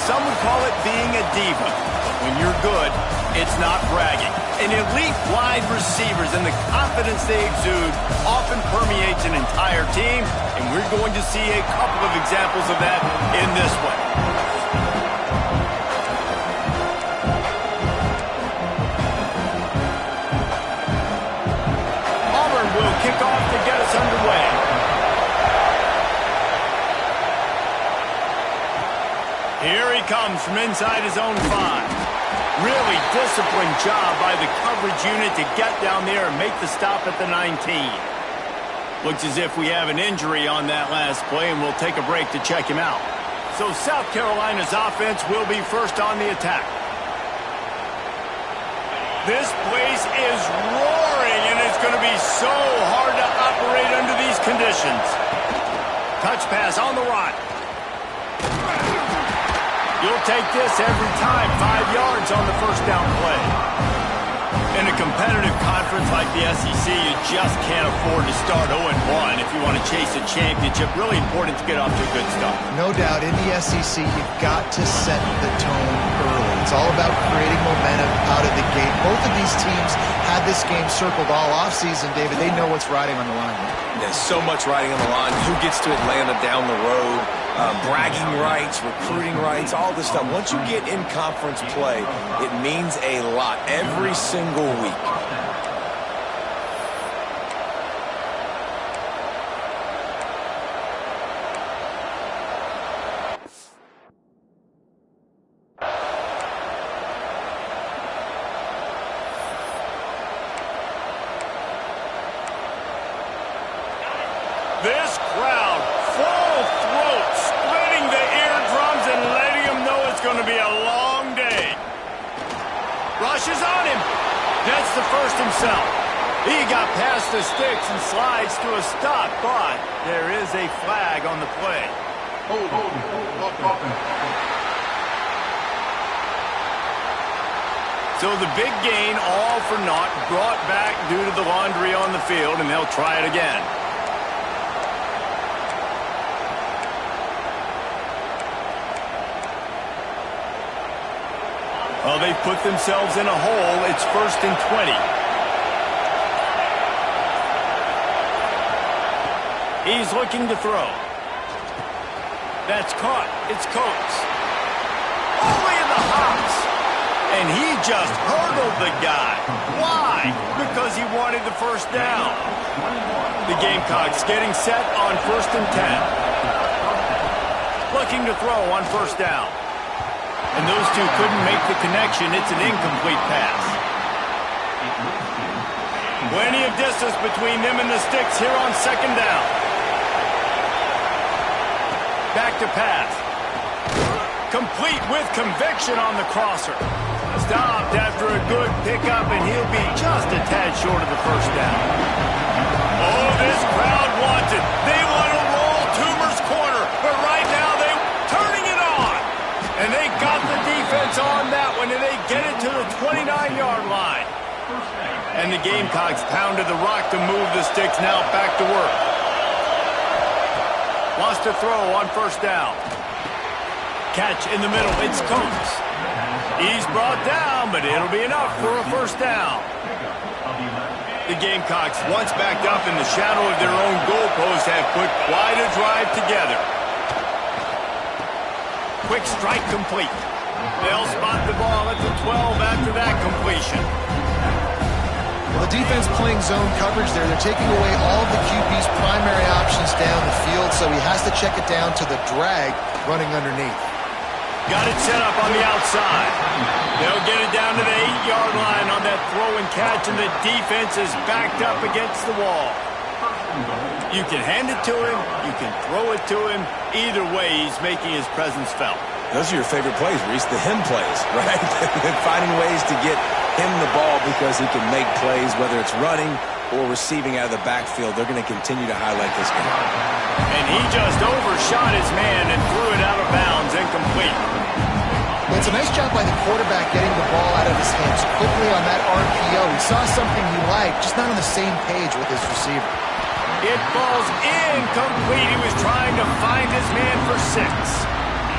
some would call it being a diva. But when you're good, it's not bragging. And elite wide receivers and the confidence they exude often permeates an entire team, and we're going to see a couple of examples of that in this one. Auburn will kick off to get us underway. Here he comes from inside his own 5. Really disciplined job by the coverage unit to get down there and make the stop at the 19. Looks as if we have an injury on that last play, and we'll take a break to check him out. So South Carolina's offense will be first on the attack. This place is roaring, and it's going to be so hard to operate under these conditions. Touch pass on the right. You'll take this every time. 5 yards on the first down play. In a competitive conference like the SEC, you just can't afford to start 0-1 if you want to chase a championship. Really important to get off to a good start. No doubt, in the SEC, you've got to set the tone early. It's all about creating momentum out of the gate. Both of these teams had this game circled all offseason, David. They know what's riding on the line. There's so much riding on the line. Who gets to Atlanta down the road? Bragging rights, recruiting rights, all this stuff. Once you get in conference play, it means a lot every single week. This crowd, full throat, splitting the eardrums and letting him know it's going to be a long day. Rushes on him. Gets the first himself. He got past the sticks and slides to a stop, but there is a flag on the play. So the big gain, all for naught, brought back due to the laundry on the field, and they'll try it again. Well, they've put themselves in a hole. It's 1st and 20. He's looking to throw. That's caught. It's Coates. Only in the hops. And he just hurdled the guy. Why? Because he wanted the first down. The Gamecocks getting set on 1st and 10. Looking to throw on 1st down. And those two couldn't make the connection. It's an incomplete pass. Plenty of distance between them and the sticks here on 2nd down. Back to pass. Complete with conviction on the crosser. Stopped after a good pickup, and he'll be just a tad short of the first down. Oh, this crowd wants it. They want to roll Toomer's corner, but right now they're turning it on. And they got the defense on that one, and they get it to the 29-yard line. And the Gamecocks pounded the rock to move the sticks. Now back to work. Wants to throw on 1st down. Catch in the middle. It's Coates. He's brought down, but it'll be enough for a 1st down. The Gamecocks, once backed up in the shadow of their own goalpost, have put quite a drive together. Quick strike complete. They'll spot the ball at the 12 after that completion. Well, the defense playing zone coverage there. They're taking away all of the QB's primary options down the field, so he has to check it down to the drag running underneath. Got it set up on the outside. They'll get it down to the 8-yard line on that throw and catch, and the defense is backed up against the wall. You can hand it to him, you can throw it to him. Either way, he's making his presence felt. Those are your favorite plays, Reese, the him plays, right? Finding ways to get him the ball because he can make plays, whether it's running or receiving out of the backfield. They're going to continue to highlight this game. And he just overshot his man and threw it out of bounds, incomplete. Well, it's a nice job by the quarterback getting the ball out of his hands quickly on that RPO. He saw something he liked, just not on the same page with his receiver. It falls incomplete. He was trying to find his man for 6.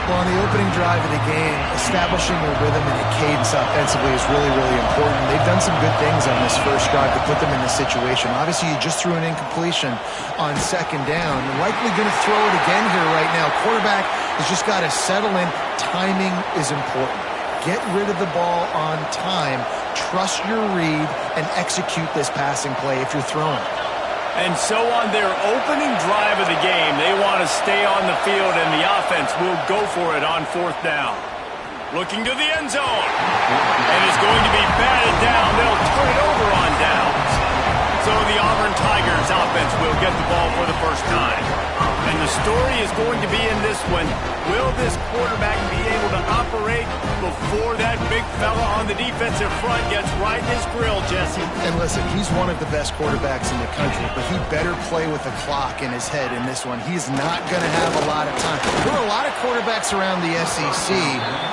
Well, on the opening drive of the game, establishing a rhythm and a cadence offensively is really, really important. They've done some good things on this first drive to put them in this situation. Obviously, you just threw an incompletion on second down. You're likely going to throw it again here right now. Quarterback has just got to settle in. Timing is important. Get rid of the ball on time. Trust your read and execute this passing play if you're throwing. And so on their opening drive of the game, they want to stay on the field, and the offense will go for it on fourth down. Looking to the end zone. And it's going to be batted down. They'll turn it over on downs. So the Auburn Tigers offense will get the ball for the first time. And the story is going to be in this one. Will this quarterback be able to operate before that big fella on the defensive front gets right in his grill, Jesse? And listen, he's one of the best quarterbacks in the country, but he better play with a clock in his head in this one. He's not going to have a lot of time. There are a lot of quarterbacks around the SEC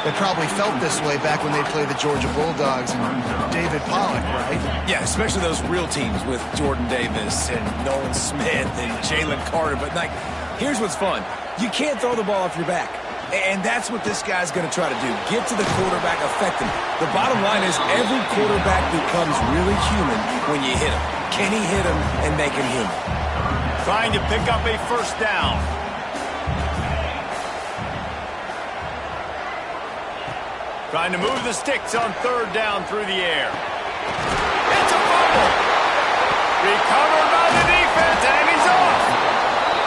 that probably felt this way back when they played the Georgia Bulldogs and David Pollock, right? Yeah, especially those real teams with Jordan Davis and Nolan Smith and Jalen Carter. But, like, here's what's fun. You can't throw the ball off your back. And that's what this guy's going to try to do. Get to the quarterback, affect him. The bottom line is every quarterback becomes really human when you hit him. Can he hit him and make him human? Trying to pick up a first down. Trying to move the sticks on third down through the air. It's a fumble. Recovered by the defense, and he's off.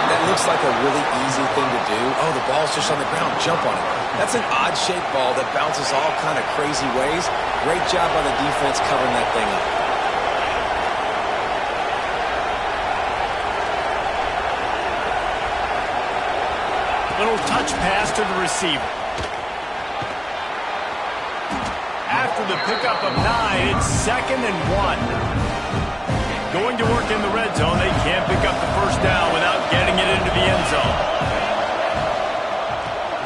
That looks like a really easy thing to do. Oh, the ball's just on the ground. Jump on it. That's an odd-shaped ball that bounces all kind of crazy ways. Great job by the defense covering that thing up. Little touch pass to the receiver. After the pickup of 9, it's 2nd and 1. Going to work in the red zone. They can't pick up the first down without getting it into the end zone.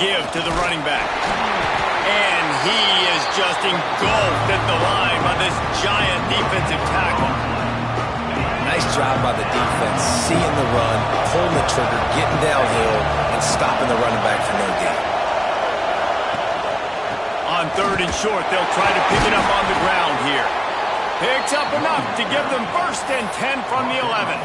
Give to the running back. And he is just engulfed at the line by this giant defensive tackle. Nice job by the defense, seeing the run, pulling the trigger, getting downhill, and stopping the running back for no gain. On third and short, they'll try to pick it up on the ground here. Picks up enough to give them 1st and 10 from the 11.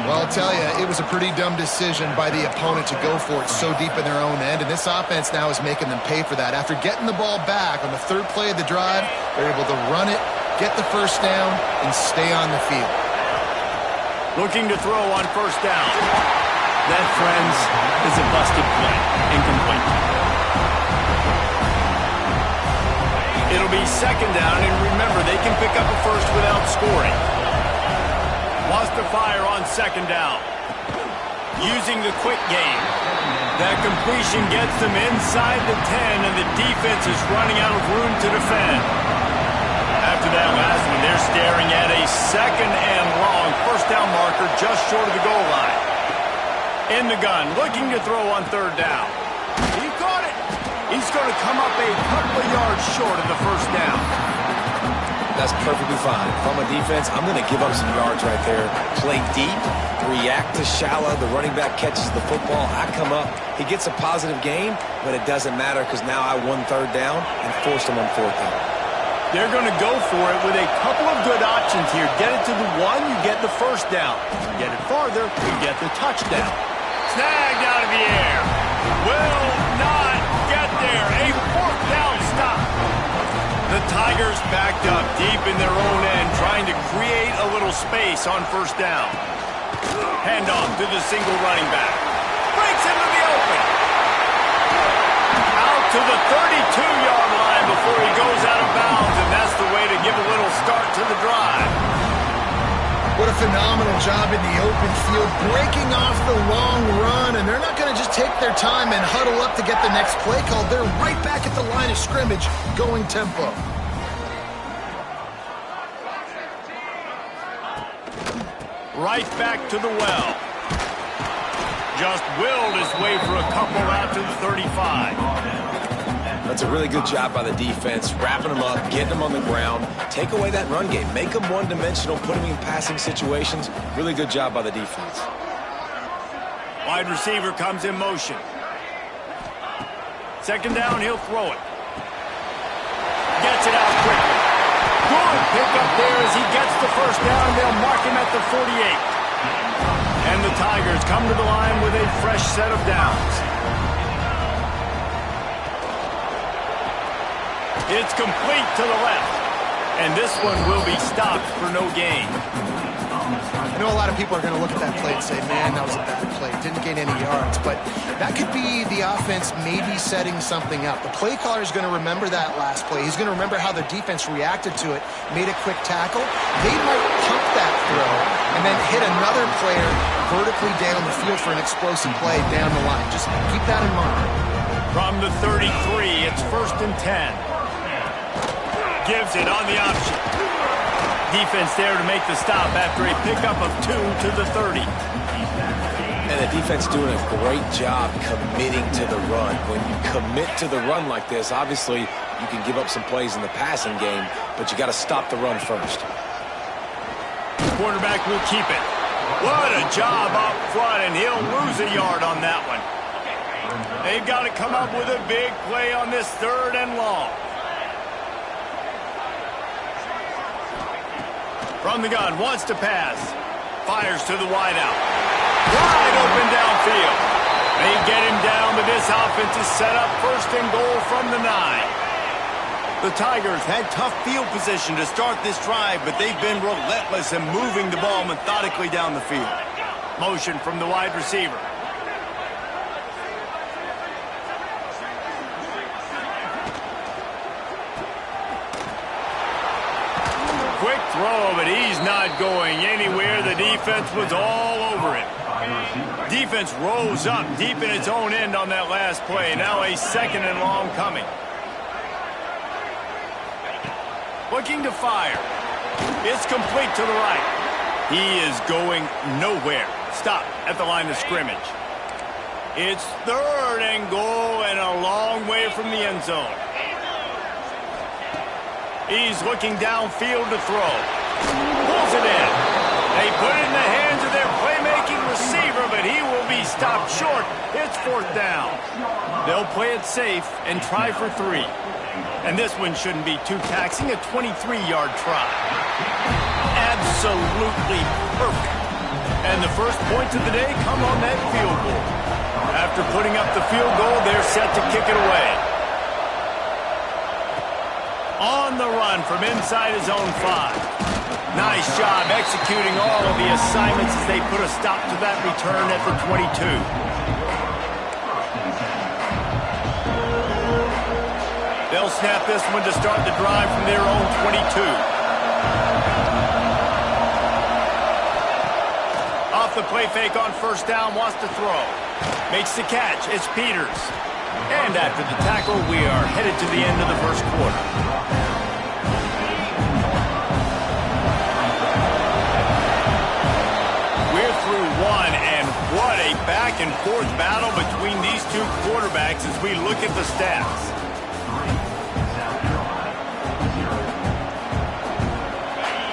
Well, I'll tell you, it was a pretty dumb decision by the opponent to go for it so deep in their own end, and this offense now is making them pay for that. After getting the ball back on the third play of the drive, they're able to run it, get the first down, and stay on the field. Looking to throw on first down. That, friends, is a busted play. Incomplete. It'll be 2nd down, and remember, they can pick up a first without scoring. Wants to fire on 2nd down. Using the quick game. That completion gets them inside the 10, and the defense is running out of room to defend. After that last one, they're staring at a 2nd and long. First down marker just short of the goal line. In the gun, looking to throw on 3rd down. He caught it. He's going to come up a couple of yards short of the first down. That's perfectly fine. If I'm a defense, I'm going to give up some yards right there. Play deep, react to shallow. The running back catches the football. I come up. He gets a positive gain, but it doesn't matter because now I won 3rd down and forced him on 4th down. They're going to go for it with a couple of good options here. Get it to the 1, you get the first down. Get it farther, you get the touchdown. Snagged out of the air. Will not get there. A 4th down stop. The Tigers backed up deep in their own end, trying to create a little space on first down. Handoff to the single running back. Breaks into the open. Out to the 32-yard line before he goes out of bounds, and that's the way to give a little start to the drive. What a phenomenal job in the open field, breaking off the long run, and they're not going to just take their time and huddle up to get the next play called. They're right back at the line of scrimmage, going tempo. Right back to the well. Just willed his way for a couple out to the 35. That's a really good job by the defense, wrapping them up, getting them on the ground, take away that run game, make them one-dimensional, put them in passing situations. Really good job by the defense. Wide receiver comes in motion. Second down, he'll throw it. Gets it out quickly. Good pickup there as he gets the first down. They'll mark him at the 48. And the Tigers come to the line with a fresh set of downs. It's complete to the left. And this one will be stopped for no gain. I know a lot of people are going to look at that play and say, man, that was a bad play. Didn't gain any yards. But that could be the offense maybe setting something up. The play caller is going to remember that last play. He's going to remember how the defense reacted to it, made a quick tackle. They might pump that throw and then hit another player vertically down the field for an explosive play down the line. Just keep that in mind. From the 33, it's 1st and 10. Gives it on the option. Defense there to make the stop after a pickup of 2 to the 30. And the defense doing a great job committing to the run. When you commit to the run like this, obviously you can give up some plays in the passing game, but you got to stop the run first. Quarterback will keep it. What a job up front, and he'll lose a yard on that one. They've got to come up with a big play on this 3rd and long. From the gun, wants to pass. Fires to the wideout. Wide open downfield. They get him down, but this offense is set up 1st and goal from the 9. The Tigers had tough field position to start this drive, but they've been relentless in moving the ball methodically down the field. Motion from the wide receiver. Quick throw, but he's not going anywhere. The defense was all over it. Defense rose up deep in its own end on that last play. Now a 2nd and long coming. Looking to fire. It's complete to the right. He is going nowhere. Stop at the line of scrimmage. It's 3rd and goal and a long way from the end zone. He's looking downfield to throw. Pulls it in. They put it in the hands of their playmaking receiver, but he will be stopped short. It's 4th down. They'll play it safe and try for 3. And this one shouldn't be too taxing, a 23-yard try. Absolutely perfect. And the first points of the day come on that field goal. After putting up the field goal, they're set to kick it away. On the run from inside his own 5. Nice job executing all of the assignments as they put a stop to that return at the 22. They'll snap this one to start the drive from their own 22. Off the play fake on 1st down, wants to throw. Makes the catch. It's Peters. And after the tackle, we are headed to the end of the 1st quarter. We're through 1, and what a back-and-forth battle between these two quarterbacks as we look at the stats.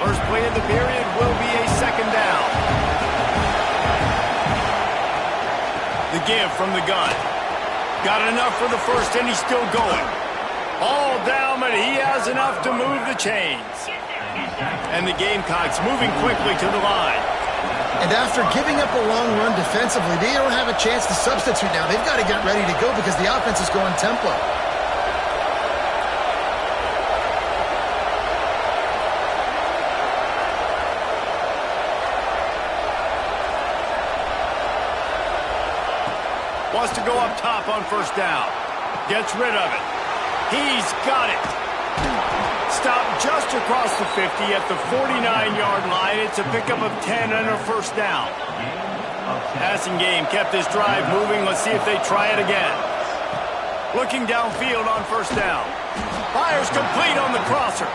First play of the period will be a 2nd down. The give from the gun. Got enough for the first, and he's still going. All down, but he has enough to move the chains. And the Gamecocks moving quickly to the line. And after giving up a long run defensively, they don't have a chance to substitute now. They've got to get ready to go because the offense is going tempo. Wants to go up top on 1st down. Gets rid of it. He's got it. Stopped just across the 50 at the 49-yard line. It's a pickup of 10 and a 1st down. Passing game kept this drive moving. Let's see if they try it again. Looking downfield on 1st down. Fires complete on the crosser.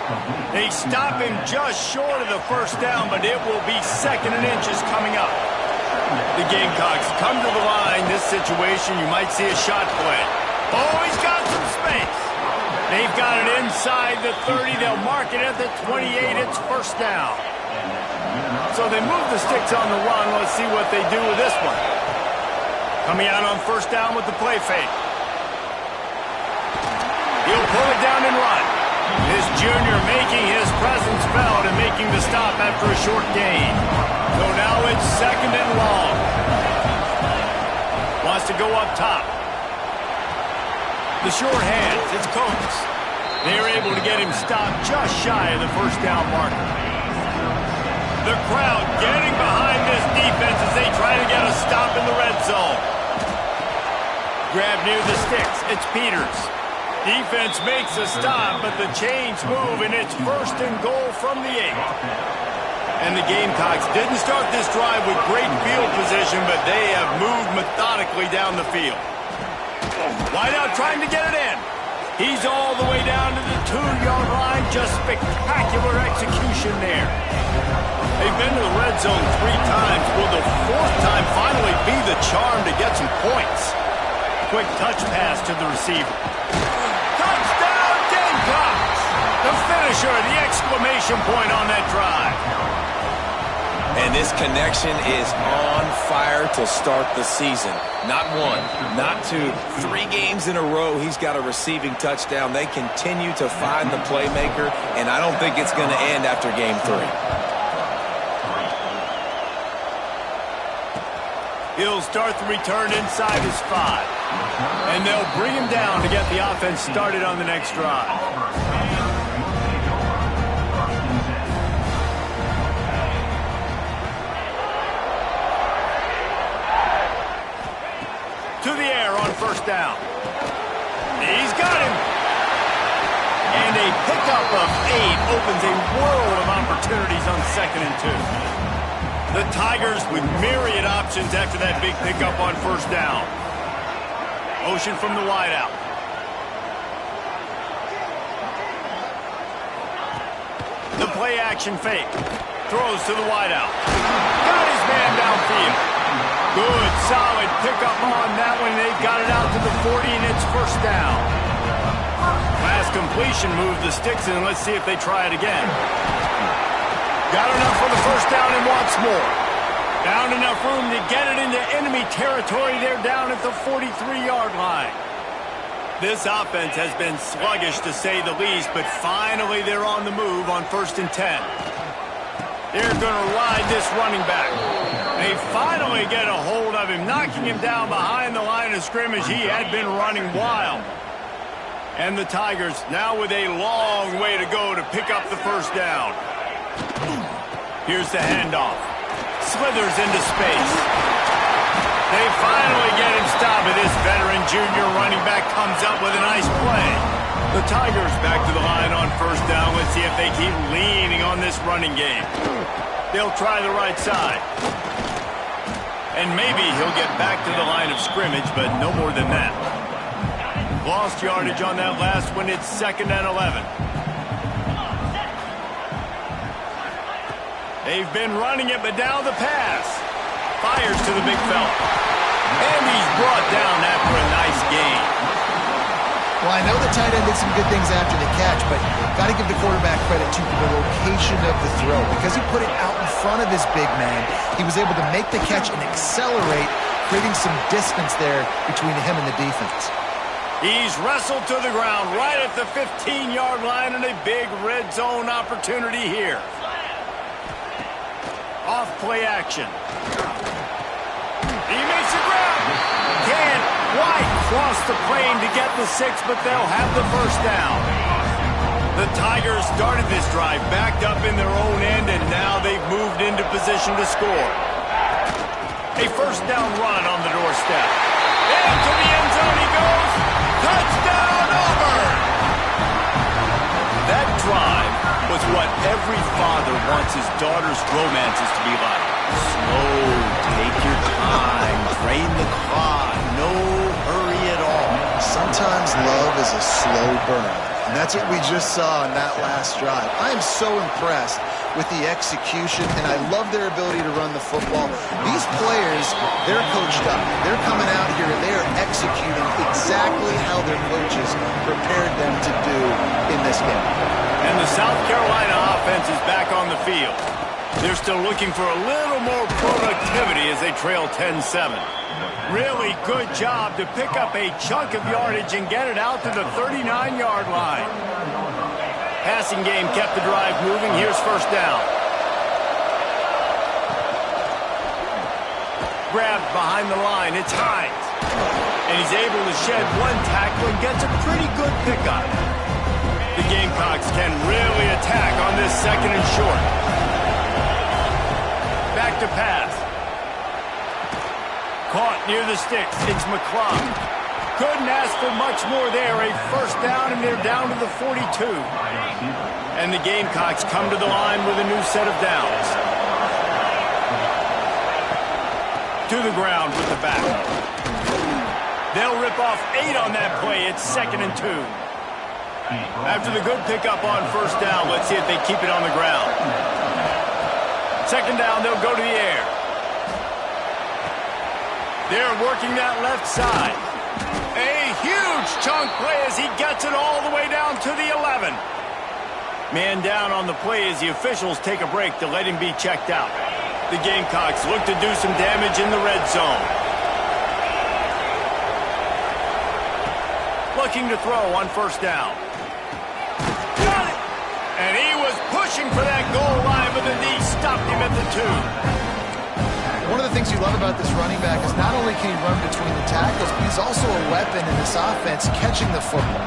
They stop him just short of the 1st down, but it will be 2nd and inches coming up. The Gamecocks come to the line. This situation, you might see a shot play. Oh, he's got some space. They've got it inside the 30. They'll mark it at the 28. It's 1st down. So they move the sticks on the run. Let's see what they do with this one. Coming out on 1st down with the play fake. He'll pull it down and run. This junior making his presence felt and making the stop after a short gain. So now it's 2nd and long. Wants to go up top. The short hands, it's Coates. They're able to get him stopped just shy of the first down marker. The crowd getting behind this defense as they try to get a stop in the red zone. Grab near the sticks, it's Peters. Defense makes a stop, but the chains move, and it's 1st and goal from the 8. And the Gamecocks didn't start this drive with great field position, but they have moved methodically down the field. Wideout trying to get it in. He's all the way down to the 2-yard line. Just spectacular execution there. They've been to the red zone 3 times. Will the 4th time finally be the charm to get some points? Quick touch pass to the receiver. Touchdown, Gamecocks! The finisher, the exclamation point on that drive. And this connection is on fire to start the season. Not 1, not 2, 3 games in a row he's got a receiving touchdown. They continue to find the playmaker, and I don't think it's going to end after game 3. He'll start the return inside his 5. And they'll bring him down to get the offense started on the next drive. To the air on 1st down. He's got him. And a pickup of 8 opens a world of opportunities on 2nd and 2. The Tigers with myriad options after that big pickup on 1st down. Motion from the wideout. The play action fake. Throws to the wideout. Got his man downfield. Good, solid pickup on that one. They've got it out to the 40, and it's 1st down. Last completion moved the sticks in. Let's see if they try it again. Got enough for the 1st down and wants more. Found enough room to get it into enemy territory. They're down at the 43-yard line. This offense has been sluggish to say the least, but finally they're on the move on 1st and 10. They're going to ride this running back. They finally get a hold of him, knocking him down behind the line of scrimmage. He had been running wild. And the Tigers now with a long way to go to pick up the 1st down. Here's the handoff. Slithers into space. They finally get him stopped, but this veteran junior running back comes up with a nice play. The Tigers back to the line on 1st down. Let's see if they keep leaning on this running game. They'll try the right side. And maybe he'll get back to the line of scrimmage, but no more than that. Lost yardage on that last one. It's 2nd and 11. They've been running it, but now the pass. Fires to the big fella. And he's brought down after a nice gain. Well, I know the tight end did some good things after the catch, but got to give the quarterback credit to the location of the throw. Because he put it out in front of his big man, he was able to make the catch and accelerate, creating some distance there between him and the defense. He's wrestled to the ground right at the 15-yard line, and a big red zone opportunity here. Off play action. He makes a grab. Can't quite cross the plane to get the 6, but they'll have the 1st down. The Tigers started this drive backed up in their own end, and now they've moved into position to score. A 1st down run on the doorstep. Into the end zone he goes. Touchdown, Auburn! That drive was what every father wants his daughter's romances to be like. Slow, take your time, drain the clock, no hurry at all. Sometimes love is a slow burn, and that's what we just saw in that last drive. I am so impressed with the execution, and I love their ability to run the football. These players, they're coached up. They're coming out here, and they are executing exactly how their coaches prepared them to do in this game. And the South Carolina offense is back on the field. They're still looking for a little more productivity as they trail 10-7. Really good job to pick up a chunk of yardage and get it out to the 39-yard line. Passing game kept the drive moving. Here's first down. Grabbed behind the line. It's Hines. And he's able to shed one tackle and gets a pretty good pickup. The Gamecocks can really attack on this second and short. Back to pass. Caught near the sticks. It's McClung. Couldn't ask for much more there. A first down, and they're down to the 42. And the Gamecocks come to the line with a new set of downs. To the ground with the back. They'll rip off 8 on that play. It's 2nd and 2. After the good pickup on first down, let's see if they keep it on the ground. Second down, they'll go to the air. They're working that left side. A huge chunk play as he gets it all the way down to the 11. Man down on the play as the officials take a break to let him be checked out. The Gamecocks look to do some damage in the red zone. Looking to throw on first down. Got it! And he was pushing for that goal line, but the knee stopped him at the 2. One of the things you love about this running back is not only can he run between the tackles, but he's also a weapon in this offense catching the football.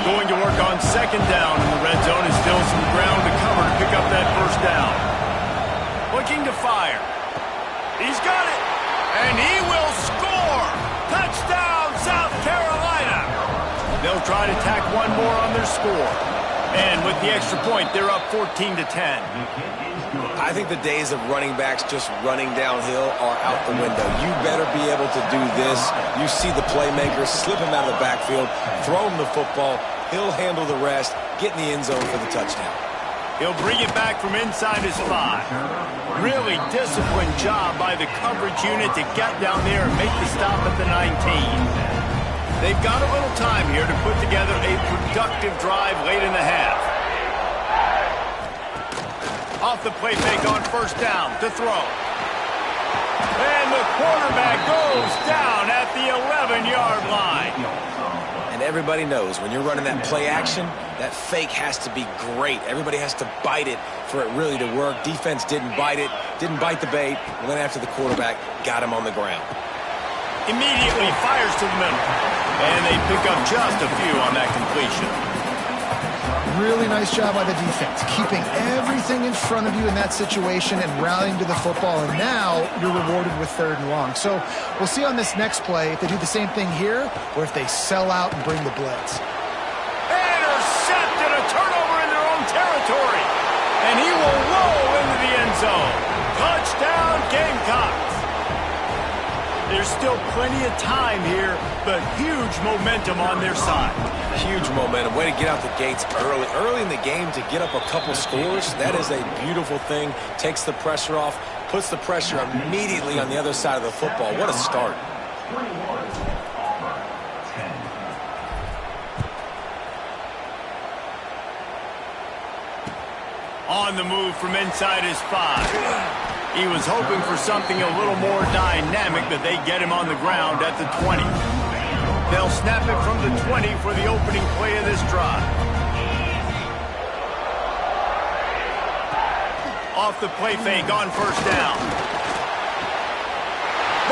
Going to work on second down in the red zone is still some ground to cover to pick up that first down. Looking to fire. He's got it. And he will score. Touchdown, South Carolina. They'll try to tack one more on their score. And with the extra point, they're up 14-10. I think the days of running backs just running downhill are out the window. You better be able to do this. You see the playmakers, slip him out of the backfield, throw him the football. He'll handle the rest, get in the end zone for the touchdown. He'll bring it back from inside his 5. Really disciplined job by the coverage unit to get down there and make the stop at the 19. They've got a little time here to put together a productive drive late in the half. Off the play fake on first down to throw. And the quarterback goes down at the 11-yard line. And everybody knows when you're running that play action, that fake has to be great. Everybody has to bite it for it really to work. Defense didn't bite it, didn't bite the bait, went after the quarterback, got him on the ground. Immediately fires to the middle. And they pick up just a few on that completion. Really nice job by the defense, keeping everything in front of you in that situation and rallying to the football. And now you're rewarded with 3rd and long. So we'll see on this next play if they do the same thing here or if they sell out and bring the blitz. Intercepted, a turnover in their own territory. And he will roll into the end zone. Touchdown, Gamecocks. There's still plenty of time here, but huge momentum on their side. Huge momentum. Way to get out the gates early. Early in the game to get up a couple scores, that is a beautiful thing. Takes the pressure off, puts the pressure immediately on the other side of the football. What a start. On the move from inside his 5. He was hoping for something a little more dynamic, but they get him on the ground at the 20. They'll snap it from the 20 for the opening play of this drive. Off the play fake on first down.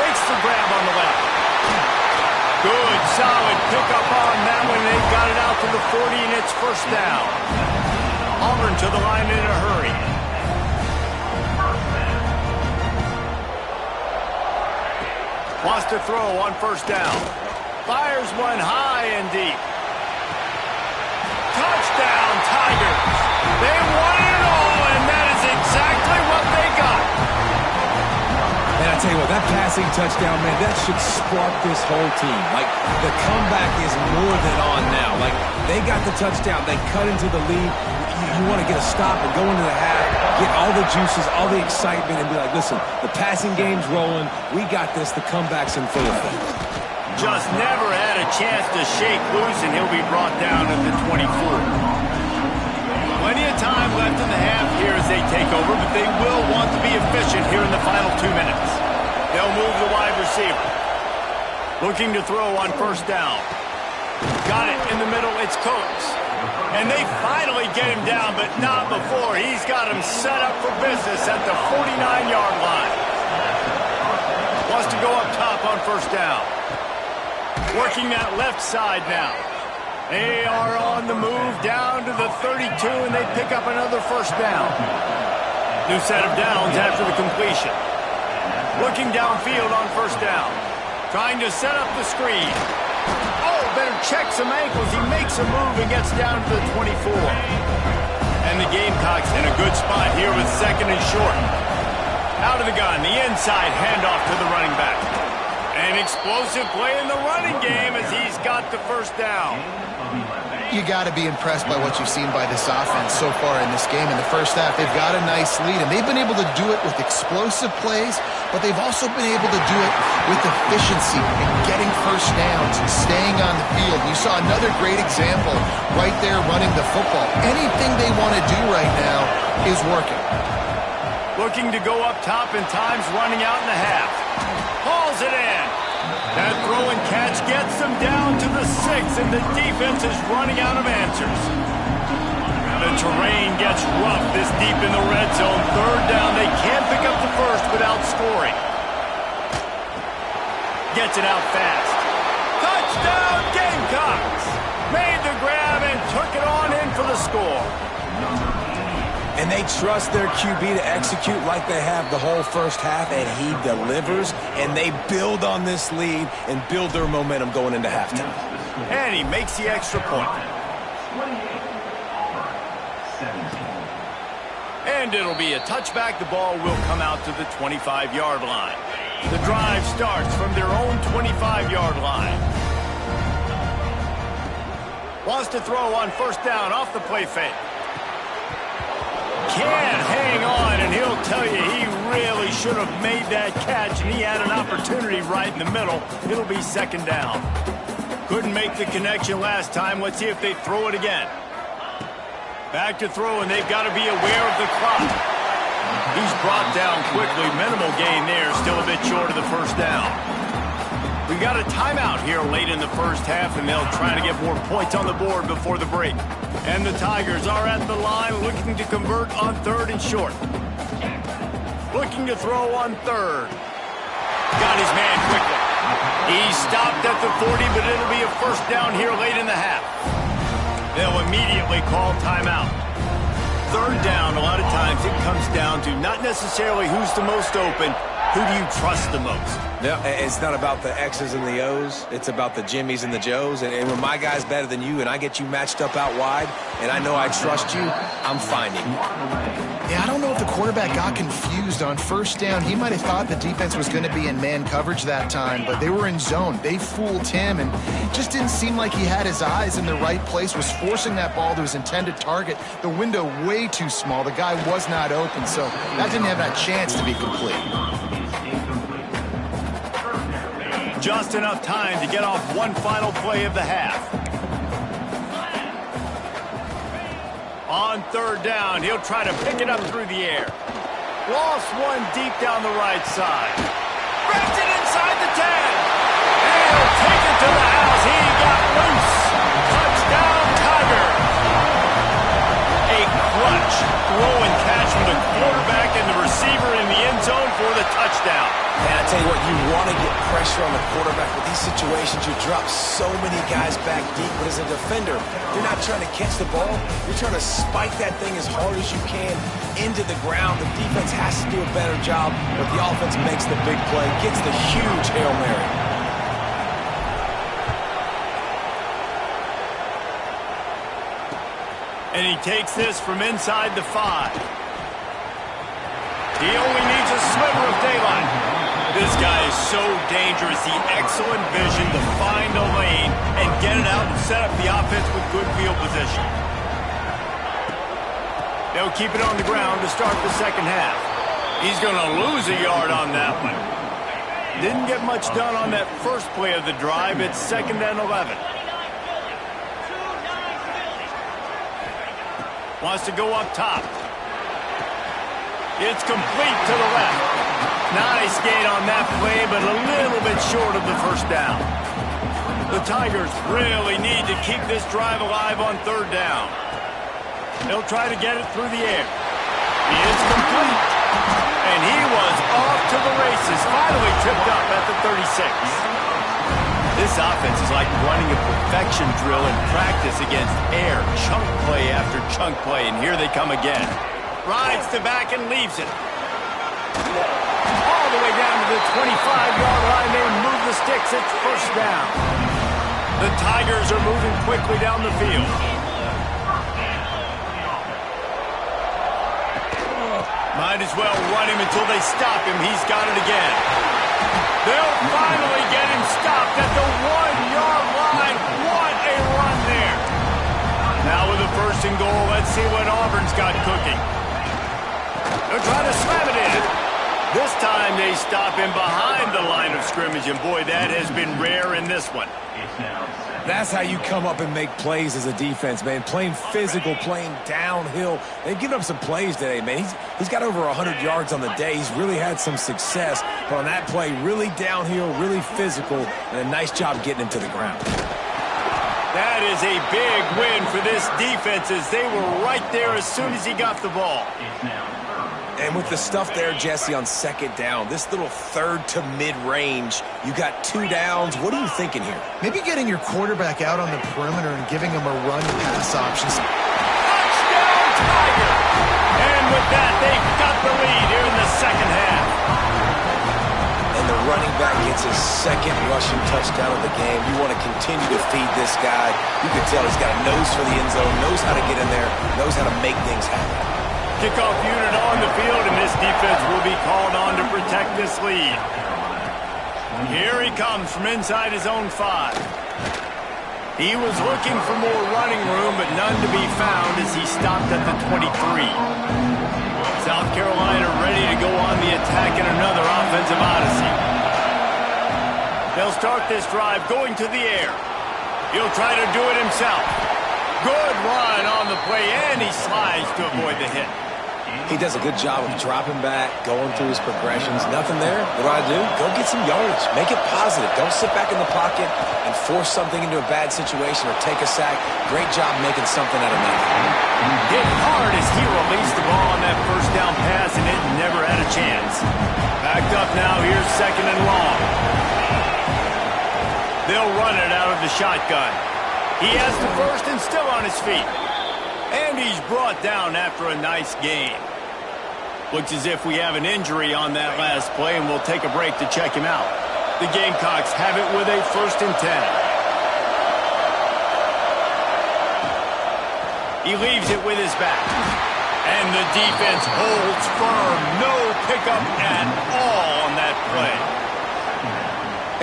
Makes the grab on the left. Good, solid pickup on that one. They got it out to the 40, and it's first down. Auburn to the line in a hurry. Wants to throw on first down. Fires one high and deep. Touchdown, Tigers. They won it all, and that is exactly what they got. And I tell you what, that passing touchdown, man, that should spark this whole team. Like, the comeback is more than on now. Like, they got the touchdown. They cut into the lead. You want to get a stop and go into the half, get all the juices, all the excitement, and be like, listen, the passing game's rolling. We got this. The comeback's in full effect. Just never had a chance to shake loose, and he'll be brought down at the 24. Plenty of time left in the half here as they take over, but they 2 minutes. They'll move the wide receiver. Looking to throw on first down. Got it in the middle. It's Cooks. And they finally get him down, but not before. He's got him set up for business at the 49-yard line. Wants to go up top on first down. Working that left side now. They are on the move down to the 32, and they pick up another first down. New set of downs after the completion. Looking downfield on first down. Trying to set up the screen. Oh, better check some ankles. He makes a move and gets down to the 24. And the Gamecocks in a good spot here with second and short. Out of the gun, the inside handoff to the running back. An explosive play in the running game as he's got the first down. You got to be impressed by what you've seen by this offense so far in this game. In the first half, they've got a nice lead, and they've been able to do it with explosive plays, but they've also been able to do it with efficiency and getting first downs and staying on the field. You saw another great example right there running the football. Anything they want to do right now is working. Looking to go up top, and time's running out in the half. Hauls it in. That throw and catch gets them down to the 6, and the defense is running out of answers. The terrain gets rough this deep in the red zone. Third down, they can't pick up the first without scoring. Gets it out fast. Touchdown, Gamecocks! Made the grab and took it on in for the score. And they trust their QB to execute like they have the whole first half, and he delivers, and they build on this lead and build their momentum going into halftime. And he makes the extra point. And it'll be a touchback. The ball will come out to the 25-yard line. The drive starts from their own 25-yard line. Wants to throw on first down off the play fake. Can't hang on, and he'll tell you he really should have made that catch, and he had an opportunity right in the middle. It'll be second down. Couldn't make the connection last time. Let's see if they throw it again. Back to throw, and they've got to be aware of the clock. He's brought down quickly. Minimal gain there, still a bit short of the first down. We got a timeout here late in the first half, and they'll try to get more points on the board before the break. And the Tigers are at the line looking to convert on third and short. Looking to throw on third. Got his man quickly. He stopped at the 40, but it'll be a first down here late in the half. They'll immediately call timeout. Third down, a lot of times it comes down to not necessarily who's the most open, who do you trust the most? No, it's not about the X's and the O's. It's about the Jimmies and the Joes. And when my guy's better than you and I get you matched up out wide and I know I trust you, I'm finding you. Yeah, I don't know if the quarterback got confused on first down. He might have thought the defense was going to be in man coverage that time, but they were in zone. They fooled him, and it just didn't seem like he had his eyes in the right place, was forcing that ball to his intended target. The window way too small. The guy was not open, so that didn't have that chance to be complete. Just enough time to get off one final play of the half. On third down, he'll try to pick it up through the air. Lost one deep down the right side. Grabs it inside the 10. And he'll take it to the house. He got loose. Touchdown, Tiger. A clutch throw and catch from the quarterback and the receiver in the end zone for the touchdown. And I tell you what, you want to get pressure on the quarterback. With these situations, you drop so many guys back deep. But as a defender, you're not trying to catch the ball. You're trying to spike that thing as hard as you can into the ground. The defense has to do a better job, but the offense makes the big play, gets the huge Hail Mary. And he takes this from inside the 5. He only needs a sliver of daylight. This guy is so dangerous. He excellent vision to find a lane and get it out and set up the offense with good field position. They'll keep it on the ground to start the second half. He's going to lose a yard on that one. Didn't get much done on that first play of the drive. It's 2nd and 11. Wants to go up top. It's complete to the left. Nice gain on that play, but a little bit short of the first down. The Tigers really need to keep this drive alive on third down. They'll try to get it through the air. He is complete. And he was off to the races, finally tripped up at the 36. This offense is like running a perfection drill in practice against air, chunk play after chunk play, and here they come again. Rides to back and leaves it. All the way down to the 25-yard line, they move the sticks, it's first down. The Tigers are moving quickly down the field. Might as well run him until they stop him. He's got it again. They'll finally get him stopped at the 1-yard line. What a run there. Now with a first and goal, let's see what Auburn's got cooking. They'll try to slam it in. This time they stop him behind the line of scrimmage, and boy, that has been rare in this one. That's how you come up and make plays as a defense, man. Playing physical, playing downhill. They've given up some plays today, man. He's got over 100 yards on the day. He's really had some success. But on that play, really downhill, really physical, and a nice job getting him to the ground. That is a big win for this defense as they were right there as soon as he got the ball. And with the stuff there, Jesse, on second down, this little third to mid-range, you got 2 downs. What are you thinking here? Maybe getting your quarterback out on the perimeter and giving him a run-pass option. Touchdown, Tiger! And with that, they've got the lead here in the second half. And the running back gets his second rushing touchdown of the game. You want to continue to feed this guy. You can tell he's got a nose for the end zone, knows how to get in there, knows how to make things happen. Kickoff unit on the field, and this defense will be called on to protect this lead. Here he comes from inside his own 5. He was looking for more running room, but none to be found as he stopped at the 23. South Carolina ready to go on the attack in another offensive odyssey. They'll start this drive going to the air. He'll try to do it himself. Good run on the play, and he slides to avoid the hit. He does a good job of dropping back, going through his progressions. Nothing there. What do? Go get some yardage. Make it positive. Don't sit back in the pocket and force something into a bad situation or take a sack. Great job making something out of nothing. Hit hard as he released the ball on that first down pass, and it never had a chance. Backed up now. Here's second and long. They'll run it out of the shotgun. He has the first and still on his feet. And he's brought down after a nice gain. Looks as if we have an injury on that last play, and we'll take a break to check him out. The Gamecocks have it with a first and 10. He leaves it with his back. And the defense holds firm. No pickup at all on that play.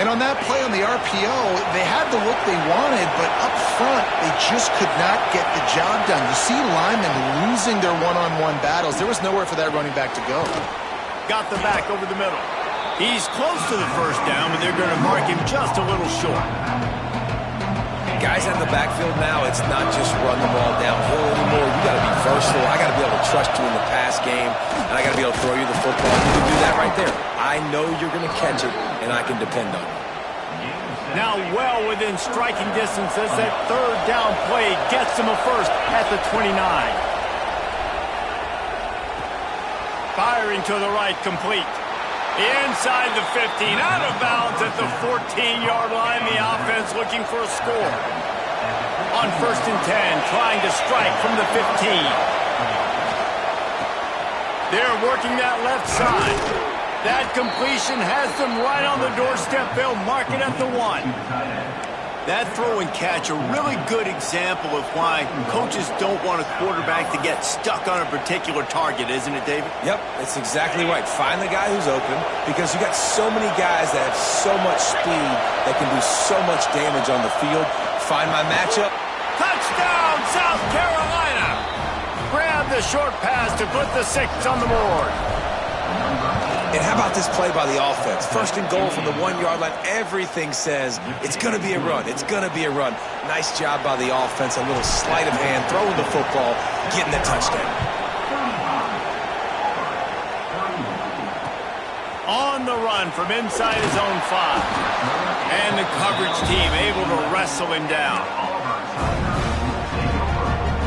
And on that play on the RPO, they had the look they wanted, but up front, they just could not get the job done. You see linemen losing their one-on-one battles. There was nowhere for that running back to go. Got the back over the middle. He's close to the first down, but they're going to mark him just a little short. Guys in the backfield now, it's not just run the ball downhill anymore. You got to be versatile. I got to be able to trust you in the pass game, and I got to be able to throw you the football. You can do that right there. I know you're going to catch it, and I can depend on it. Now well within striking distance as that third down play gets him a first at the 29. Firing to the right, complete. Inside the 15, out of bounds at the 14-yard line. The offense looking for a score. On first and 10, trying to strike from the 15. They're working that left side. That completion has them right on the doorstep. They'll mark it at the 1. That throw and catch, a really good example of why coaches don't want a quarterback to get stuck on a particular target, isn't it, David? Yep, that's exactly right. Find the guy who's open, because you got so many guys that have so much speed that can do so much damage on the field. Find my matchup. Touchdown, South Carolina! Grab the short pass to put the 6 on the board. And how about this play by the offense? First and goal from the 1-yard line. Everything says it's going to be a run. It's going to be a run. Nice job by the offense. A little sleight of hand, throwing the football, getting the touchdown. On the run from inside his own 5. And the coverage team able to wrestle him down.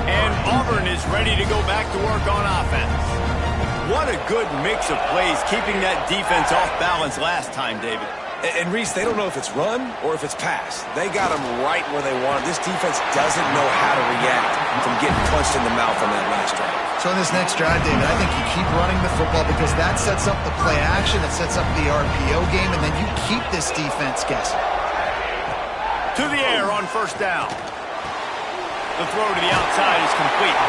And Auburn is ready to go back to work on offense. What a good mix of plays, keeping that defense off balance last time, David. And Reese, they don't know if it's run or if it's pass. They got them right where they want it. This defense doesn't know how to react from getting punched in the mouth on that last drive. So in this next drive, David, I think you keep running the football because that sets up the play action, it sets up the RPO game, and then you keep this defense guessing. To the air on first down. The throw to the outside is complete.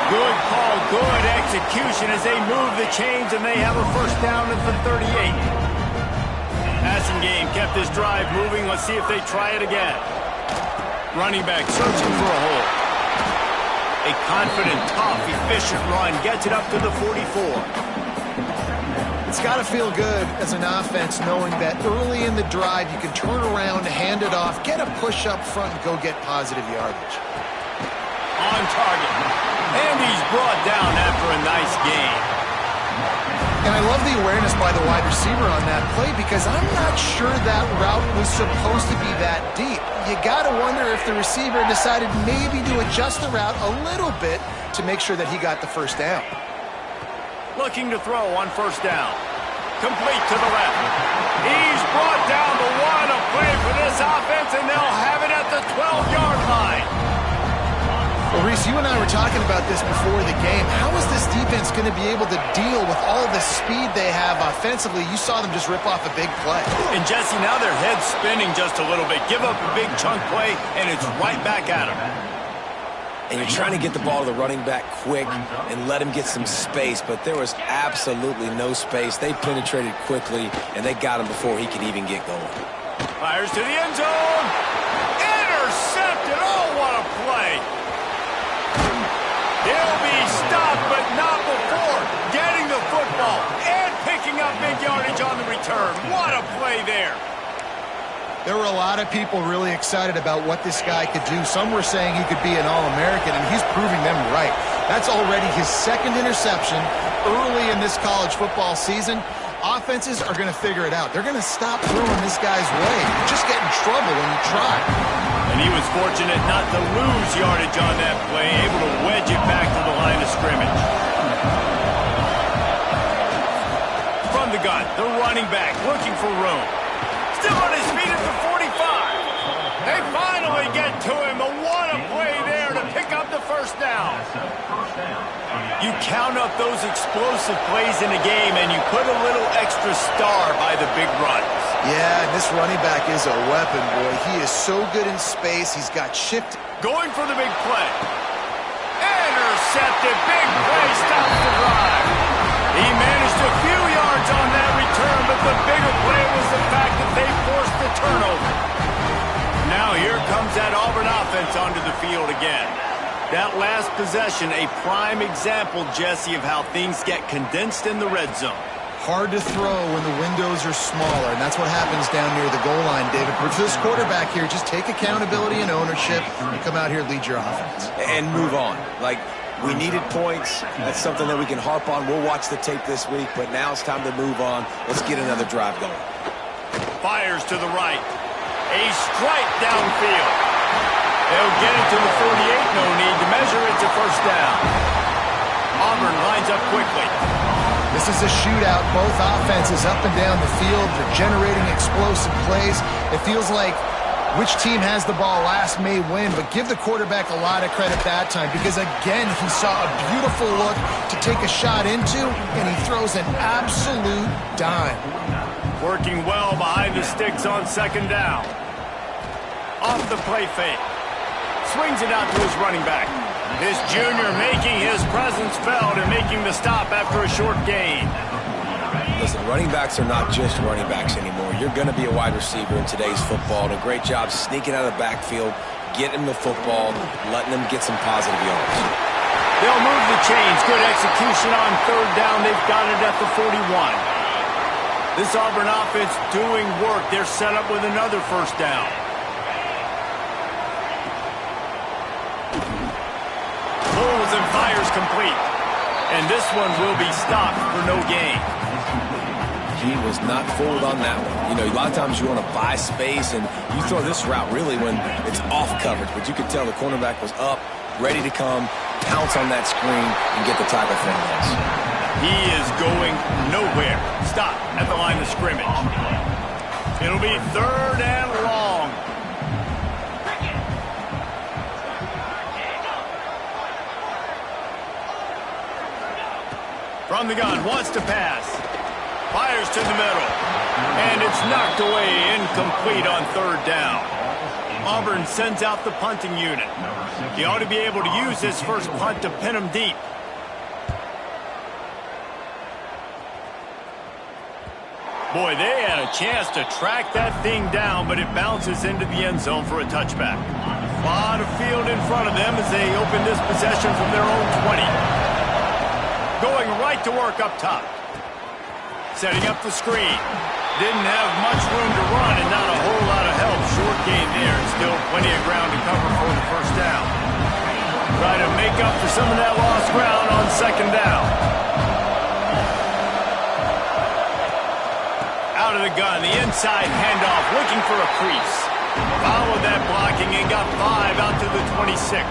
Good call, good execution as they move the chains, and they have a first down at the 38. Passing game kept this drive moving. Let's see if they try it again. Running back searching for a hole. A confident, tough, efficient run gets it up to the 44. It's got to feel good as an offense knowing that early in the drive you can turn around, hand it off, get a push up front, and go get positive yardage. On target. And he's brought down after a nice game. And I love the awareness by the wide receiver on that play because I'm not sure that route was supposed to be that deep. You got to wonder if the receiver decided maybe to adjust the route a little bit to make sure that he got the first down. Looking to throw on first down. Complete to the left. He's brought down the one, a play for this offense, and they'll have it at the 12-yard line. Well, Reese, you and I were talking about this before the game. How is this defense going to be able to deal with all the speed they have offensively? You saw them just rip off a big play. And, Jesse, now their head's spinning just a little bit. Give up a big chunk play, and it's right back at them. And you're trying to get the ball to the running back quick and let him get some space, but there was absolutely no space. They penetrated quickly, and they got him before he could even get going. Fires to the end zone. Intercepted. Oh, what a play. He'll be stopped, but not before getting the football and picking up big yardage on the return. What a play there. There were a lot of people really excited about what this guy could do. Some were saying he could be an All-American, and he's proving them right. That's already his second interception early in this college football season. Offenses are going to figure it out. They're going to stop throwing this guy's way. You just get in trouble when you try. And he was fortunate not to lose yardage on that play, able to wedge it back to the line of scrimmage. From the gun, the running back looking for room. Still on his feet at the 45. They finally get to him. But what a play there to pick up the first down. You count up those explosive plays in the game, and you put a little extra star by the big runs. Yeah, and this running back is a weapon, boy. He is so good in space. He's got shift. Going for the big play. Intercepted. Big play stops the drive. He managed a few yards on that return, but the bigger play was the fact that they forced the turnover. Now here comes that Auburn offense onto the field again. That last possession, a prime example, Jesse, of how things get condensed in the red zone. Hard to throw when the windows are smaller, and that's what happens down near the goal line, David. But for this quarterback here, just take accountability and ownership and come out here and lead your offense. And move on. Like, we needed points. That's something that we can harp on. We'll watch the tape this week, but now it's time to move on. Let's get another drive going. Fires to the right. A strike downfield. They'll get it to the 48. No need to measure it to first down. Auburn lines up quickly. This is a shootout. Both offenses up and down the field. They're generating explosive plays. It feels like which team has the ball last may win, but give the quarterback a lot of credit that time because, again, he saw a beautiful look to take a shot into, and he throws an absolute dime. Working well behind the sticks on second down. Off the play fake. Swings it out to his running back. This junior making his presence felt and making the stop after a short gain. Listen, running backs are not just running backs anymore. You're going to be a wide receiver in today's football. And a great job sneaking out of the backfield, getting the football, letting them get some positive yards. They'll move the chains. Good execution on third down. They've got it at the 41. This Auburn offense doing work. They're set up with another first down. Pulls and fires complete. And this one will be stopped for no gain. He was not fooled on that one. You know, a lot of times you want to buy space, and you throw this route really when it's off coverage. But you could tell the cornerback was up, ready to come, pounce on that screen, and get the tackle for a loss. He is going nowhere. Stop at the line of scrimmage. It'll be 3rd and long. From the gun, wants to pass. Fires to the middle. And it's knocked away, incomplete on 3rd down. Auburn sends out the punting unit. He ought to be able to use this first punt to pin him deep. Boy, they had a chance to track that thing down, but it bounces into the end zone for a touchback. A lot of field in front of them as they open this possession from their own 20. Going right to work up top. Setting up the screen. Didn't have much room to run and not a whole lot of help. Short gain there and still plenty of ground to cover for the first down. Try to make up for some of that lost ground on 2nd down. Out of the gun, the inside handoff, looking for a crease. Followed that blocking and got 5 out to the 26.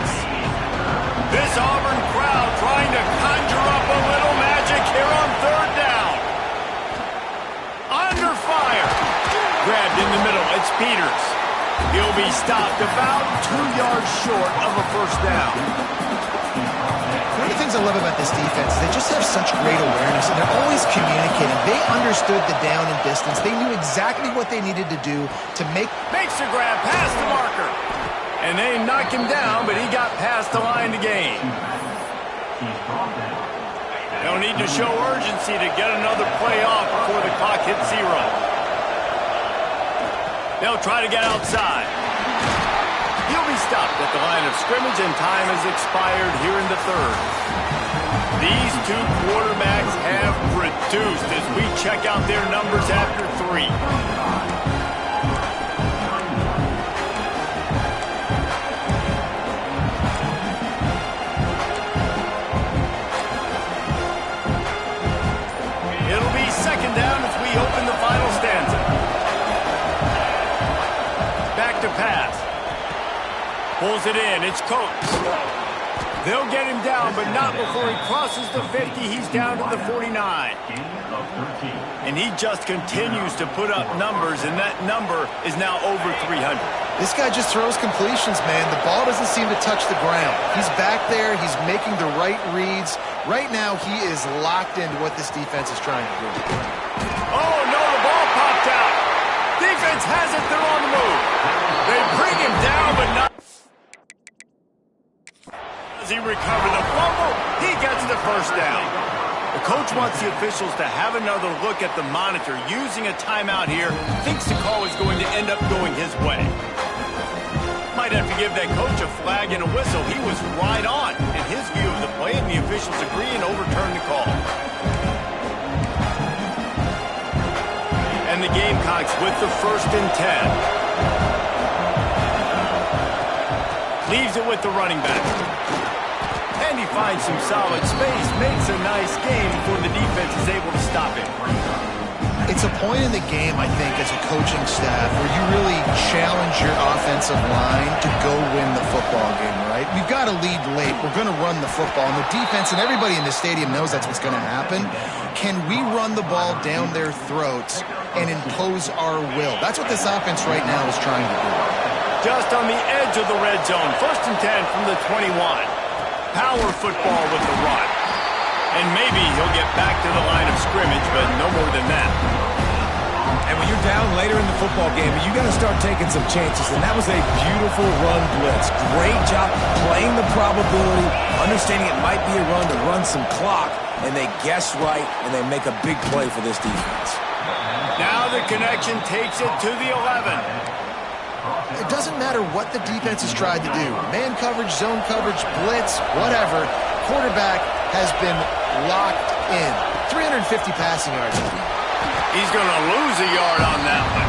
This Auburn crowd trying to conjure up a little magic here on 3rd down. Under fire. Grabbed in the middle, it's Peters. He'll be stopped about 2 yards short of a first down. One of the things I love about this defense is they just have such great awareness, and they're always communicating. They understood the down and distance. They knew exactly what they needed to do to Makes the grab past the marker. And they knock him down, but he got past the line to gain. They'll need to show urgency to get another play off before the clock hits 0. They'll try to get outside. He'll be stopped at the line of scrimmage, and time has expired here in the 3rd. These two quarterbacks have produced as we check out their numbers after 3. It'll be 2nd down as we open the final stanza. Back to pass. Pulls it in. It's Coates. They'll get him down, but not before he crosses the 50. He's down to the 49. And he just continues to put up numbers, and that number is now over 300. This guy just throws completions, man. The ball doesn't seem to touch the ground. He's back there. He's making the right reads. Right now, he is locked into what this defense is trying to do. Oh, no, the ball popped out. Defense has it. They're on the move. They bring him down, but not. As he recovered the fumble, he gets the first down. The coach wants the officials to have another look at the monitor. Using a timeout here, thinks the call is going to end up going his way. Might have to give that coach a flag and a whistle. He was right on in his view of the play, and the officials agree and overturn the call. And the Gamecocks with the 1st and 10. Leaves it with the running back. And he finds some solid space, makes a nice game before the defense is able to stop him. It's a point in the game, I think, as a coaching staff, where you really challenge your offensive line to go win the football game, right? We've got to lead late. We're going to run the football. And the defense and everybody in the stadium knows that's what's going to happen. Can we run the ball down their throats and impose our will? That's what this offense right now is trying to do. Just on the edge of the red zone. 1st and 10 from the 21. Power football with the run. And maybe he'll get back to the line of scrimmage, but no more than that. And when you're down later in the football game, you got to start taking some chances. And that was a beautiful run blitz. Great job playing the probability, understanding it might be a run to run some clock, and they guess right, and they make a big play for this defense. Now the connection takes it to the 11. It doesn't matter what the defense has tried to do. Man coverage, zone coverage, blitz, whatever. Quarterback has been locked in. 350 passing yards. He's going to lose a yard on that one.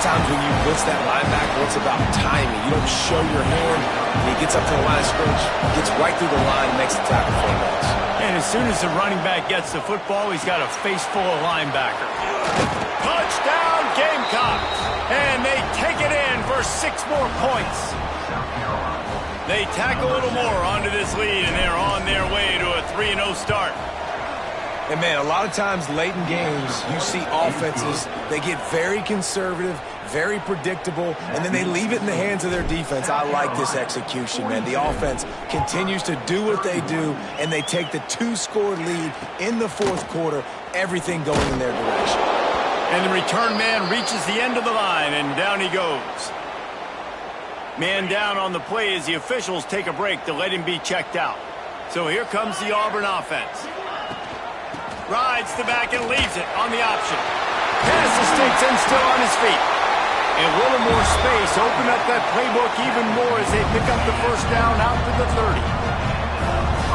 times when you blitz that linebacker, it's about timing. You don't show your hand, and he gets up to the line of scrimmage, gets right through the line, and makes the tackle for a loss. And as soon as the running back gets the football, he's got a face full of linebackers. Touchdown, Gamecocks! And they take it in for 6 more points. They tack a little more onto this lead, and they're on their way to a 3-0 start. And, man, a lot of times late in games, you see offenses, they get very conservative, very predictable, and then they leave it in the hands of their defense. I like this execution, man. The offense continues to do what they do, and they take the 2-score lead in the 4th quarter, everything going in their direction. And the return man reaches the end of the line, and down he goes. Man down on the play as the officials take a break to let him be checked out. So here comes the Auburn offense. Rides the back and leaves it on the option. Passes stakes in, still on his feet. And a little more space, open up that playbook even more as they pick up the first down out to the 30.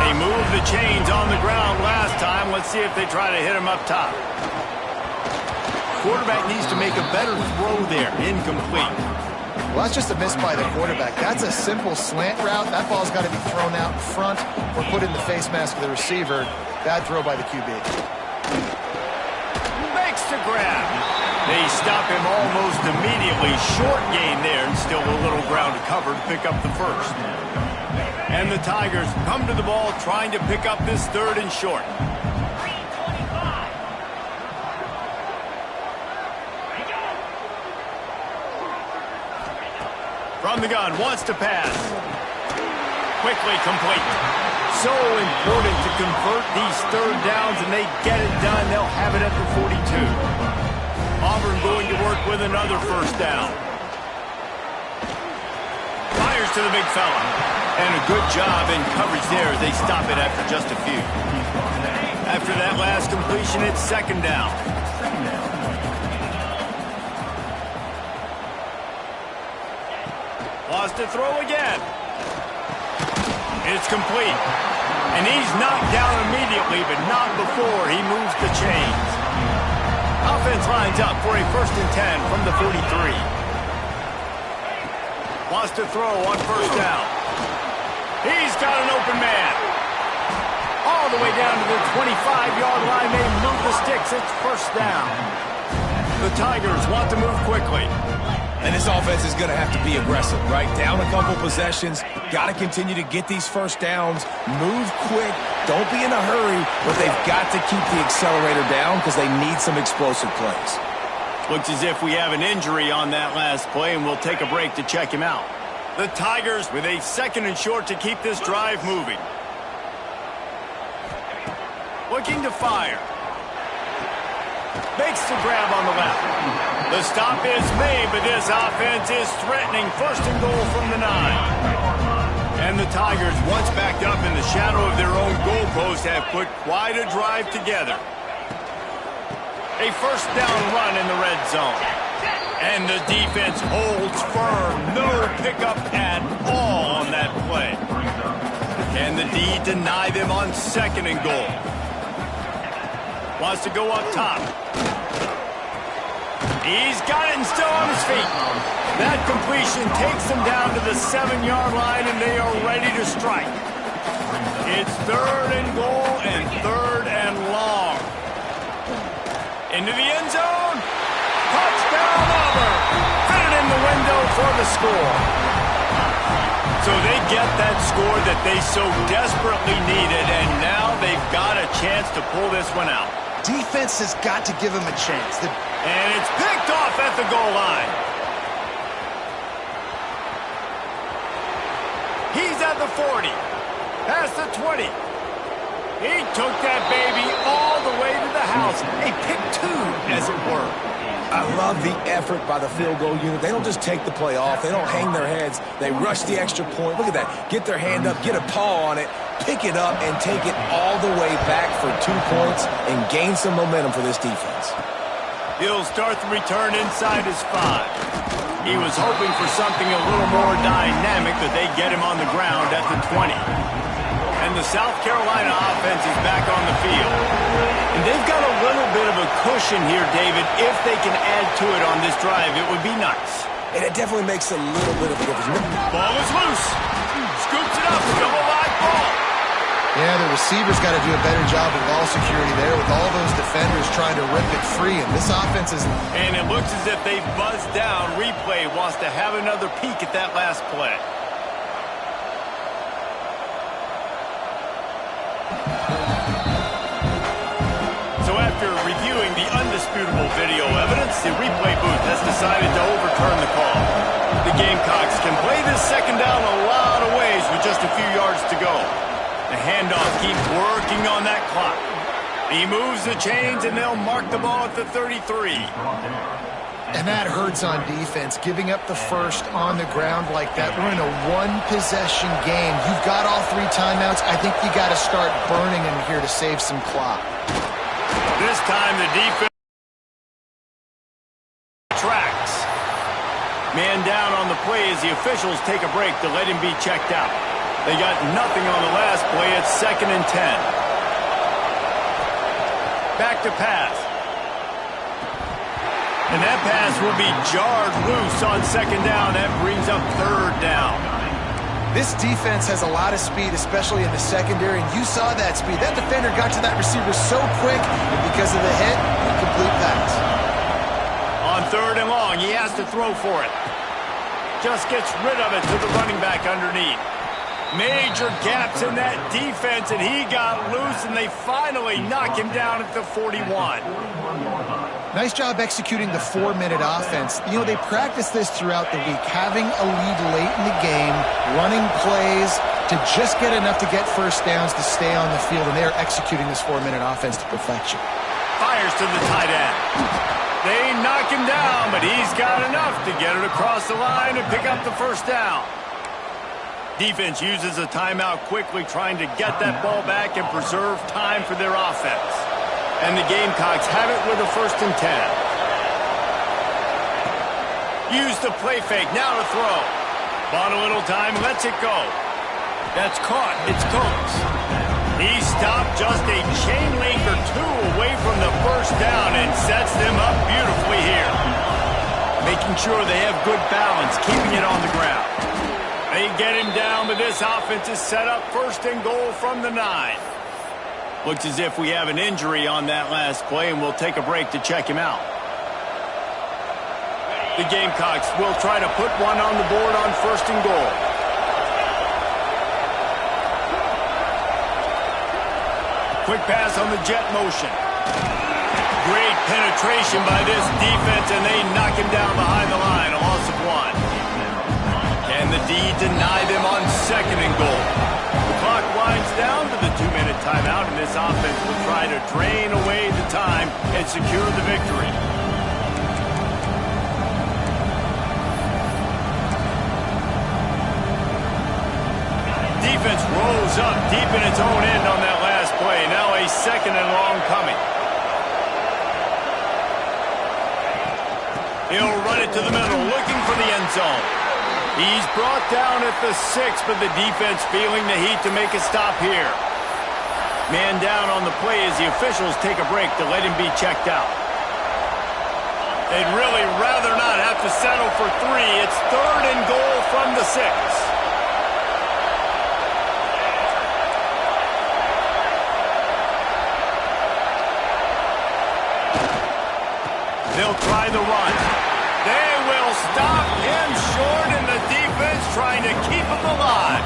They moved the chains on the ground last time. Let's see if they try to hit him up top. Quarterback needs to make a better throw there. Incomplete. Well, that's just a miss by the quarterback. That's a simple slant route. That ball's got to be thrown out in front or put in the face mask of the receiver. Bad throw by the QB. Makes the grab. They stop him almost immediately. Short gain there, and still a little ground to cover to pick up the first. And the Tigers come to the ball trying to pick up this 3rd and short. From the gun, wants to pass. Quickly complete. So important to convert these 3rd downs, and they get it done. They'll have it at the 42. Auburn going to work with another first down. Fires to the big fella. And a good job in coverage there as they stop it after just a few. After that last completion, it's 2nd down. Wants to throw again. It's complete. And he's knocked down immediately, but not before he moves the chains. Offense lines up for a 1st and 10 from the 43. Wants to throw on 1st down. He's got an open man. All the way down to the 25-yard line. They move the sticks. It's 1st down. The Tigers want to move quickly. And this offense is going to have to be aggressive, right? Down a couple possessions, got to continue to get these first downs, move quick, don't be in a hurry, but they've got to keep the accelerator down because they need some explosive plays. Looks as if we have an injury on that last play, and we'll take a break to check him out. The Tigers with a 2nd and short to keep this drive moving. Looking to fire. Makes the grab on the left. The stop is made, but this offense is threatening 1st and goal from the 9. And the Tigers, once backed up in the shadow of their own goalpost, have put quite a drive together. A 1st down run in the red zone. And the defense holds firm. No pickup at all on that play. Can the D deny them on 2nd and goal? Wants to go up top. He's got it and still on his feet. That completion takes them down to the 7-yard line, and they are ready to strike. It's 3rd and goal and 3rd and long. Into the end zone. Touchdown, Auburn. Put it in the window for the score. So they get that score that they so desperately needed, and now they've got a chance to pull this one out. Defense has got to give him a chance. And it's picked off at the goal line. He's at the 40. Past the 20. He took that baby all the way to the house. A pick 2, as it were. I love the effort by the field goal unit. They don't just take the play off. They don't hang their heads. They rush the extra point. Look at that. Get their hand up, get a paw on it, pick it up, and take it all the way back for 2 points and gain some momentum for this defense. He'll start the return inside his 5. He was hoping for something a little more dynamic, but they get him on the ground at the 20. And the South Carolina offense is back on the field. And they've got a little bit of a cushion here, David. If they can add to it on this drive, it would be nice. And it definitely makes a little bit of a difference. Ball is loose. Scoops it up. Still a live ball. Yeah, the receiver's got to do a better job of ball security there with all those defenders trying to rip it free. And this offense is... And it looks as if they buzzed down. Replay wants to have another peek at that last play. So after reviewing the undisputable video evidence, the replay booth has decided to overturn the call. The Gamecocks can play this second down a lot of ways with just a few yards to go. The handoff keeps working on that clock. He moves the chains, and they'll mark the ball at the 33. And that hurts on defense, giving up the first on the ground like that. We're in a one-possession game. You've got all 3 timeouts. I think you got to start burning them here to save some clock. This time the defense tracks. Man down on the play as the officials take a break to let him be checked out. They got nothing on the last play. It's 2nd and 10. Back to pass. And that pass will be jarred loose on 2nd down. That brings up 3rd down. This defense has a lot of speed, especially in the secondary, and you saw that speed. That defender got to that receiver so quick, and because of the hit, incomplete pass. On 3rd and long, he has to throw for it. Just gets rid of it to the running back underneath. Major gaps in that defense, and he got loose, and they finally knock him down at the 41. Nice job executing the 4-minute offense. You know, they practice this throughout the week, having a lead late in the game, running plays to just get enough to get first downs to stay on the field, and they are executing this 4-minute offense to perfection. Fires to the tight end. They knock him down, but he's got enough to get it across the line and pick up the first down. Defense uses a timeout quickly, trying to get that ball back and preserve time for their offense. And the Gamecocks have it with a 1st and 10. Use the play fake, now to throw. Bought a little time, lets it go. That's caught, it's Coates. He stopped just a chain link or 2 away from the first down and sets them up beautifully here. Making sure they have good balance, keeping it on the ground. They get him down, but this offense is set up 1st and goal from the 9. Looks as if we have an injury on that last play, and we'll take a break to check him out. The Gamecocks will try to put one on the board on 1st and goal. Quick pass on the jet motion. Great penetration by this defense, and they knock him down behind the line, a loss of 1. Can the D deny them on 2nd and goal? The clock winds down to the 2-minute timeout, and this offense will try to drain away the time and secure the victory. Defense rolls up deep in its own end on that last play. Now a 2nd and long coming. He'll run it to the middle, looking for the end zone. He's brought down at the 6, but the defense feeling the heat to make a stop here. Man down on the play as the officials take a break to let him be checked out. They'd really rather not have to settle for 3. It's 3rd and goal from the 6. They'll try the run. They will stop him short, and the defense trying to keep him alive.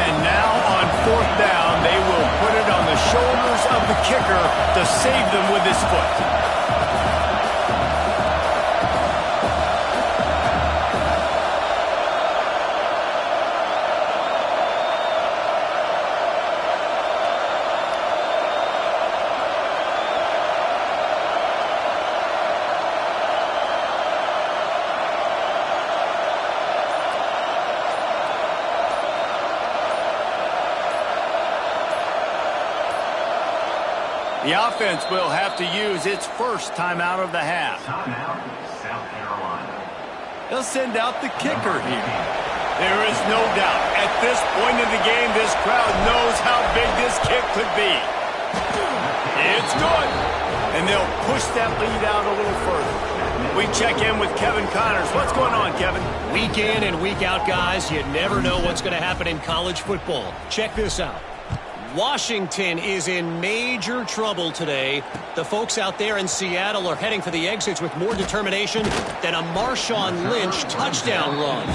And now on 4th down, they will put it on the shoulders of the kicker to save them with his foot. The offense will have to use its first timeout of the half. Timeout, South Carolina. They'll send out the kicker here. There is no doubt, at this point of the game, this crowd knows how big this kick could be. It's good. And they'll push that lead out a little further. We check in with Kevin Connors. What's going on, Kevin? Week in and week out, guys, you never know what's going to happen in college football. Check this out. Washington is in major trouble today. The folks out there in Seattle are heading for the exits with more determination than a Marshawn Lynch touchdown run.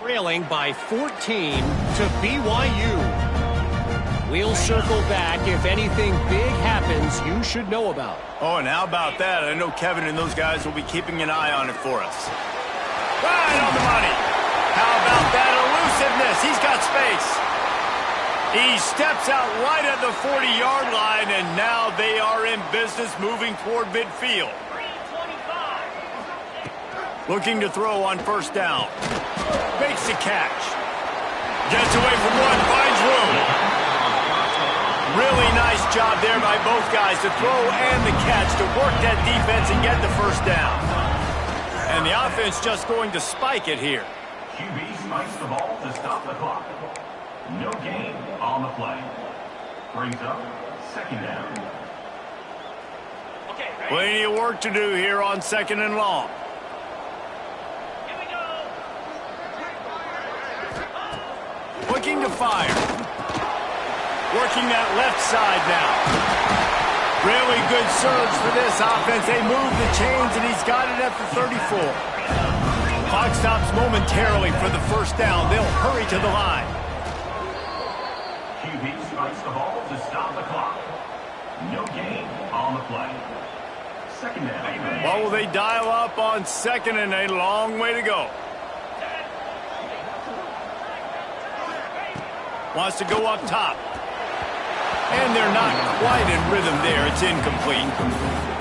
Trailing by 14 to BYU. We'll circle back if anything big happens you should know about. Oh, and how about that? I know Kevin and those guys will be keeping an eye on it for us. Right on the money. How about that elusiveness? He's got space. He steps out right at the 40-yard line, and now they are in business moving toward midfield. Looking to throw on first down. Makes the catch. Gets away from one, finds room. Really nice job there by both guys to throw and the catch to work that defense and get the first down. And the offense just going to spike it here. QB spikes the ball to stop the clock. No gain on the play. Brings up second down. Plenty of work to do here on second and long. Looking to fire. Working that left side now. Really good surge for this offense. They move the chains, and he's got it at the 34. Clock stops momentarily for the first down. They'll hurry to the line. QB spikes the ball to stop the clock. No gain on the play. Second down. What will they dial up on second, and a long way to go. Wants to go up top. And they're not quite in rhythm there. It's incomplete.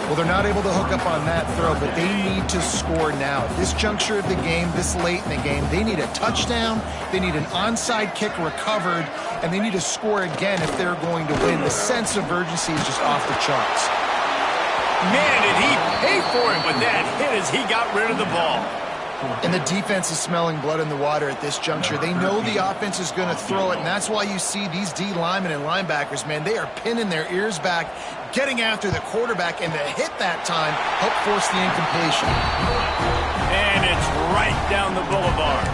Well, they're not able to hook up on that throw, but they need to score now. At this juncture of the game, this late in the game, they need a touchdown, they need an onside kick recovered, and they need to score again if they're going to win. The sense of urgency is just off the charts. Man, did he pay for it with that hit as he got rid of the ball. And the defense is smelling blood in the water at this juncture. They know the offense is going to throw it, and that's why you see these D linemen and linebackers, man, they are pinning their ears back, getting after the quarterback, and the hit that time helped force the incompletion. And it's right down the boulevard.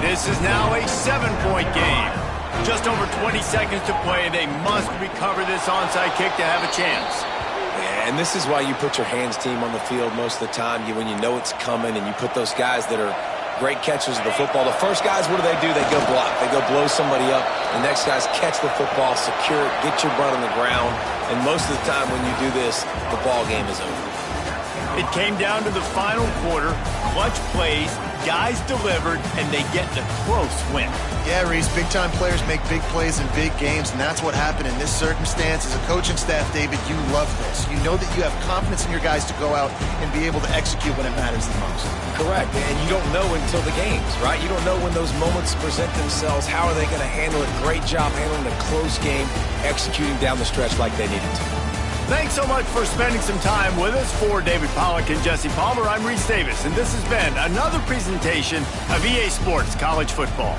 This is now a 7-point game. Just over 20 seconds to play. They must recover this onside kick to have a chance. Yeah, and this is why you put your hands team on the field most of the time. When you know it's coming, and you put those guys that are great catchers of the football. The first guys, what do? They go block. They go blow somebody up. The next guys catch the football, secure it, get your butt on the ground. And most of the time when you do this, the ball game is over. It came down to the final quarter. Clutch plays, guys delivered, and they get the close win. Yeah, Reese, big-time players make big plays in big games, and that's what happened in this circumstance. As a coaching staff, David, you love this. You know that you have confidence in your guys to go out and be able to execute when it matters the most. Correct, and you don't know until the games, right? You don't know when those moments present themselves. How are they going to handle it? Great job handling a close game, executing down the stretch like they needed to. Thanks so much for spending some time with us. For David Pollack and Jesse Palmer, I'm Reese Davis, and this has been another presentation of EA Sports College Football.